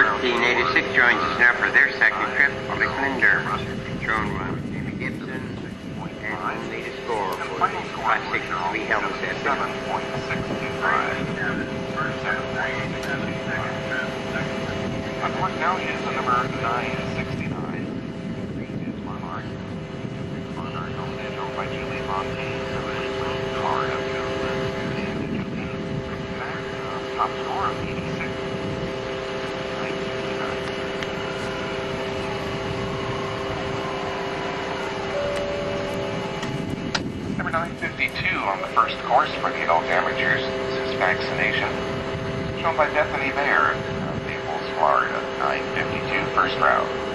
1386 joins us now for their second trip on the Clinder. Drone 1, Jimmy Gibson, and latest score for the Classic Lee Helmets at 7.625. Of course, now is the number 969. Monarch. Monarch owned by Julie Fontaine. Florida. Top score of 86. Number 952 on the first course for the adult amateurs. This is Vaccination. Shown by Bethany Baird of Naples, Florida. 952 first round.